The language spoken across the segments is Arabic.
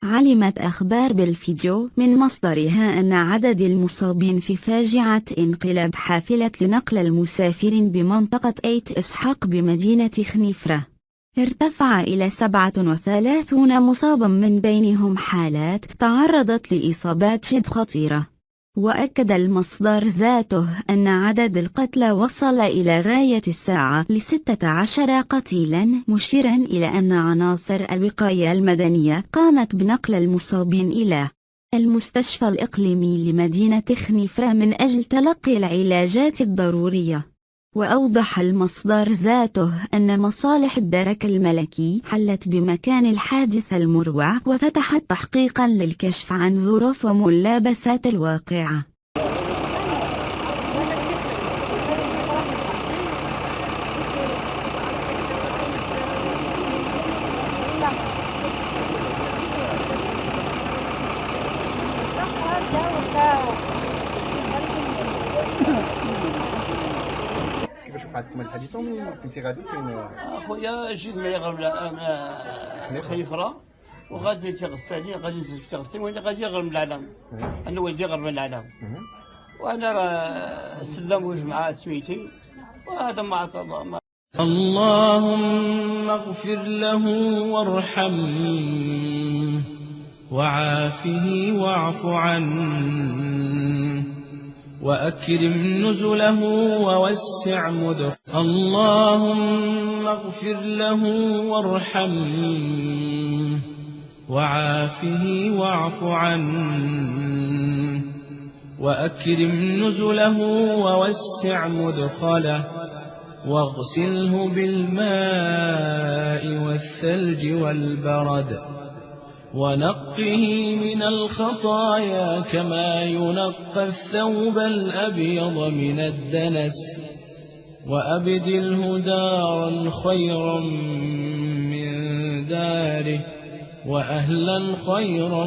علمت أخبار بالفيديو من مصدرها أن عدد المصابين في فاجعة انقلاب حافلة لنقل المسافرين بمنطقة أيت إسحاق بمدينة خنيفرة ارتفع إلى 37 مصابا، من بينهم حالات تعرضت لإصابات جد خطيرة. وأكد المصدر ذاته أن عدد القتلى وصل إلى غاية الساعة ل16 قتيلا، مشيرا إلى أن عناصر الوقاية المدنية قامت بنقل المصابين إلى المستشفى الإقليمي لمدينة خنيفرة من أجل تلقي العلاجات الضرورية. وأوضح المصدر ذاته أن مصالح الدرك الملكي حلت بمكان الحادث المروع وفتحت تحقيقا للكشف عن ظروف وملابسات الواقعة. كيفاش وقعت من الحادثه ومن كنتي غادي فين؟ اخويا جيت معايا غير خليفره وغادي تيغسلني، غادي نزل تيغسلني وانا غادي غير من العلام. انا والدي غير من العلام وانا راه سلم وجمعه سميتي وهذا ما عطى الله. اللهم اغفر له وارحمه وعافه واعف عنه وأكرم نزله ووسع مدخله. اللهم اغفر له وارحمه وعافه واعف عنه وأكرم نزله ووسع مدخله واغسله بالماء والثلج والبرد ونقه من الخطايا كما ينقى الثوب الأبيض من الدنس وأبدله دارا خيرا من داره وأهلا خيرا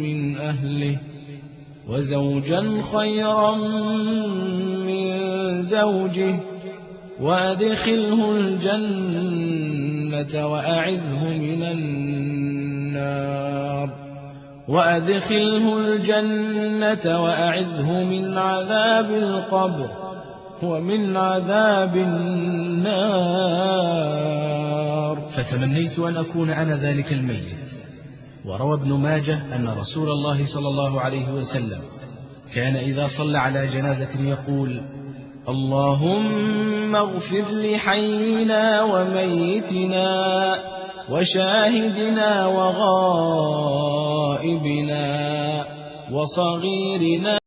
من أهله وزوجا خيرا من زوجه وأدخله الجنة وأعذه من وأدخله الجنة وأعذه من عذاب القبر ومن عذاب النار. فتمنيت أن أكون أنا ذلك الميت. وروى ابن ماجه أن رسول الله صلى الله عليه وسلم كان إذا صلى على جنازة يقول: اللهم اغفر لحينا وميتنا وشاهدنا وغائبنا وصغيرنا.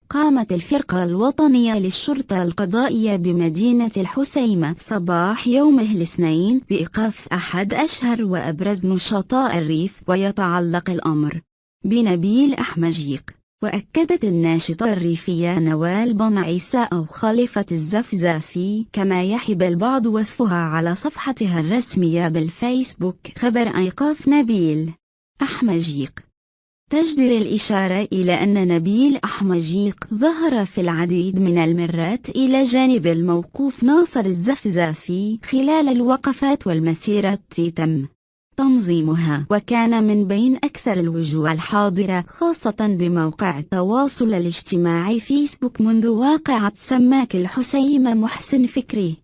قامت الفرقة الوطنية للشرطة القضائية بمدينة الحسيمة صباح يوم الاثنين بإيقاف أحد أشهر وأبرز نشطاء الريف، ويتعلق الأمر بنبيل أحمجيق. وأكدت الناشطة الريفية نوال بن عيسى أو خليفة الزفزافي كما يحب البعض وصفها على صفحتها الرسمية بالفيسبوك خبر إيقاف نبيل أحمجيق. تجدر الإشارة إلى أن نبيل أحمجيق ظهر في العديد من المرات إلى جانب الموقوف ناصر الزفزافي خلال الوقفات والمسيرة التي تم تنظيمها، وكان من بين أكثر الوجوه الحاضرة خاصة بموقع التواصل الاجتماعي فيسبوك منذ واقعة سماك الحسيمة محسن فكري.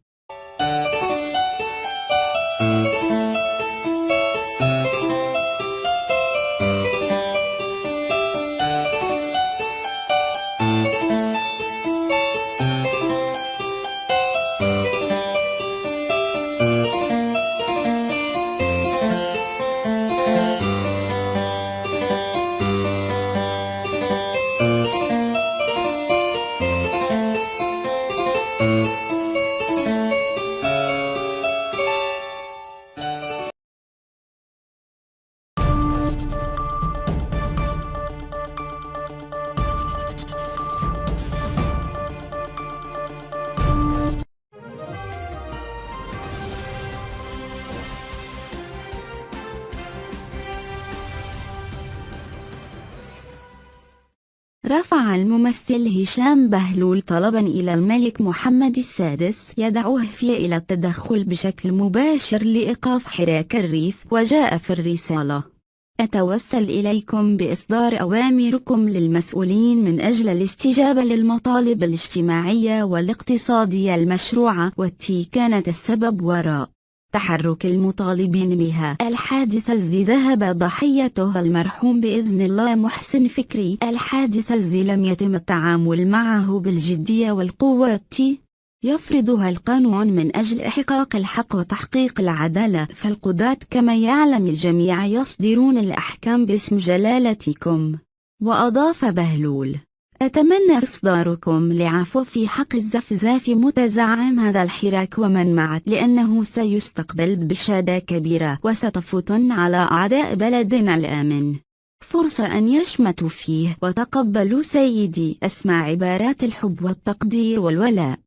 الممثل هشام بهلول طلبا إلى الملك محمد السادس يدعوه فيه إلى التدخل بشكل مباشر لإيقاف حراك الريف، وجاء في الرسالة: أتوسل إليكم بإصدار أوامركم للمسؤولين من أجل الاستجابة للمطالب الاجتماعية والاقتصادية المشروعة والتي كانت السبب وراء تحرك المطالبين بها. الحادث الذي ذهب ضحيته المرحوم بإذن الله محسن فكري، الحادث الذي لم يتم التعامل معه بالجدية والقوة التي يفرضها القانون من أجل إحقاق الحق وتحقيق العدالة، فالقضاة كما يعلم الجميع يصدرون الأحكام باسم جلالتكم. وأضاف بهلول: أتمنى إصداركم لعفو في حق الزفزاف متزعم هذا الحراك ومن معه، لأنه سيستقبل بشادة كبيرة وستفوت على أعداء بلدنا الآمن فرصة أن يشمتوا فيه. وتقبلوا سيدي أسمع عبارات الحب والتقدير والولاء.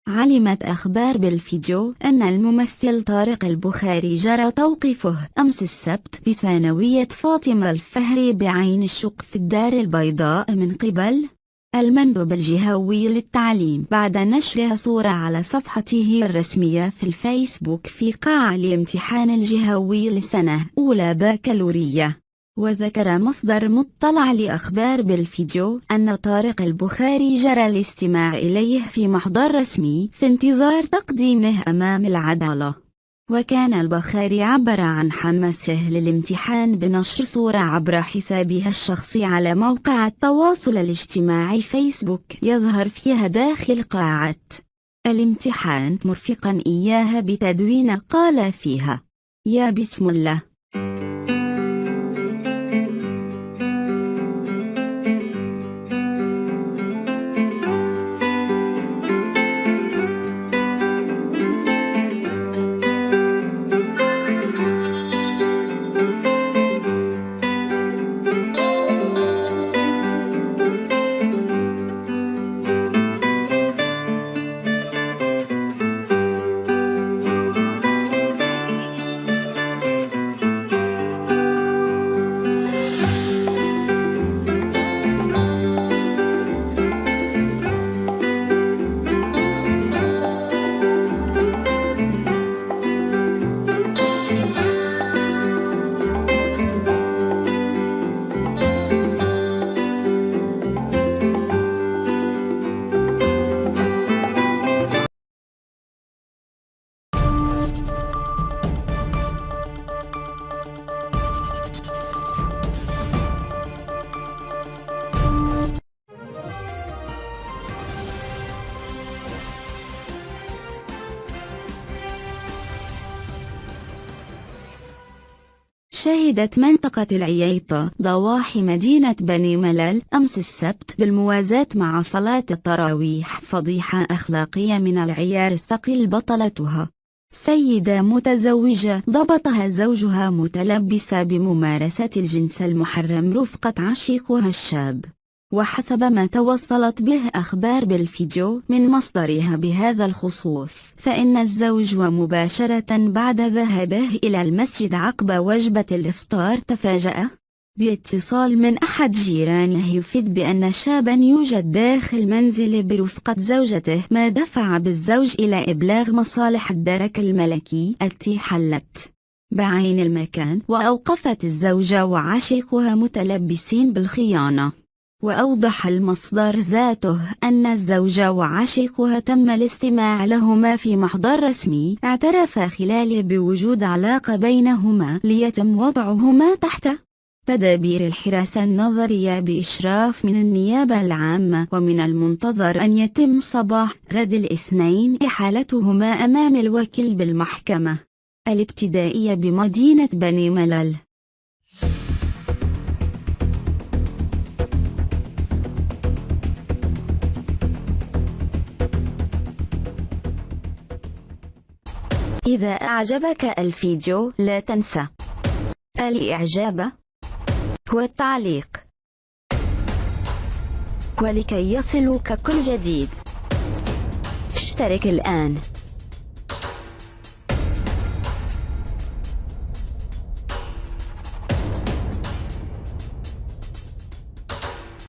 علمت أخبار بالفيديو أن الممثل طارق البخاري جرى توقيفه أمس السبت بثانوية فاطمة الفهري بعين الشق في الدار البيضاء من قبل المندوب الجهوي للتعليم بعد نشر صورة على صفحته الرسمية في الفيسبوك في قاعة الامتحان الجهوي للسنة أولى بكالوريا. وذكر مصدر مطلع لأخبار بالفيديو أن طارق البخاري جرى الاستماع إليه في محضر رسمي في انتظار تقديمه أمام العدالة. وكان البخاري عبر عن حماسه للامتحان بنشر صورة عبر حسابه الشخصي على موقع التواصل الاجتماعي فيسبوك يظهر فيها داخل قاعة الامتحان مرفقا إياها بتدوين قال فيها: يا بسم الله. شهدت منطقة العييطة ضواحي مدينة بني ملال أمس السبت بالموازاة مع صلاة التراويح فضيحة أخلاقية من العيار الثقيل بطلتها سيدة متزوجة ضبطها زوجها متلبسة بممارسة الجنس المحرم رفقة عشيقها الشاب. وحسب ما توصلت به أخبار بالفيديو من مصدرها بهذا الخصوص، فإن الزوج ومباشرة بعد ذهابه إلى المسجد عقب وجبة الإفطار تفاجأ باتصال من أحد جيرانه يفيد بأن شابا يوجد داخل منزله برفقة زوجته، ما دفع بالزوج إلى إبلاغ مصالح الدرك الملكي التي حلت بعين المكان، وأوقفت الزوجة وعشيقها متلبسين بالخيانة. وأوضح المصدر ذاته أن الزوج وعشيقها تم الاستماع لهما في محضر رسمي اعترف خلاله بوجود علاقة بينهما ليتم وضعهما تحت تدابير الحراسة النظرية بإشراف من النيابة العامة. ومن المنتظر أن يتم صباح غد الاثنين إحالتهما أمام الوكيل بالمحكمة الابتدائية بمدينة بني ملال. إذا أعجبك الفيديو لا تنسى الإعجاب والتعليق، ولكي يصلك كل جديد اشترك الآن.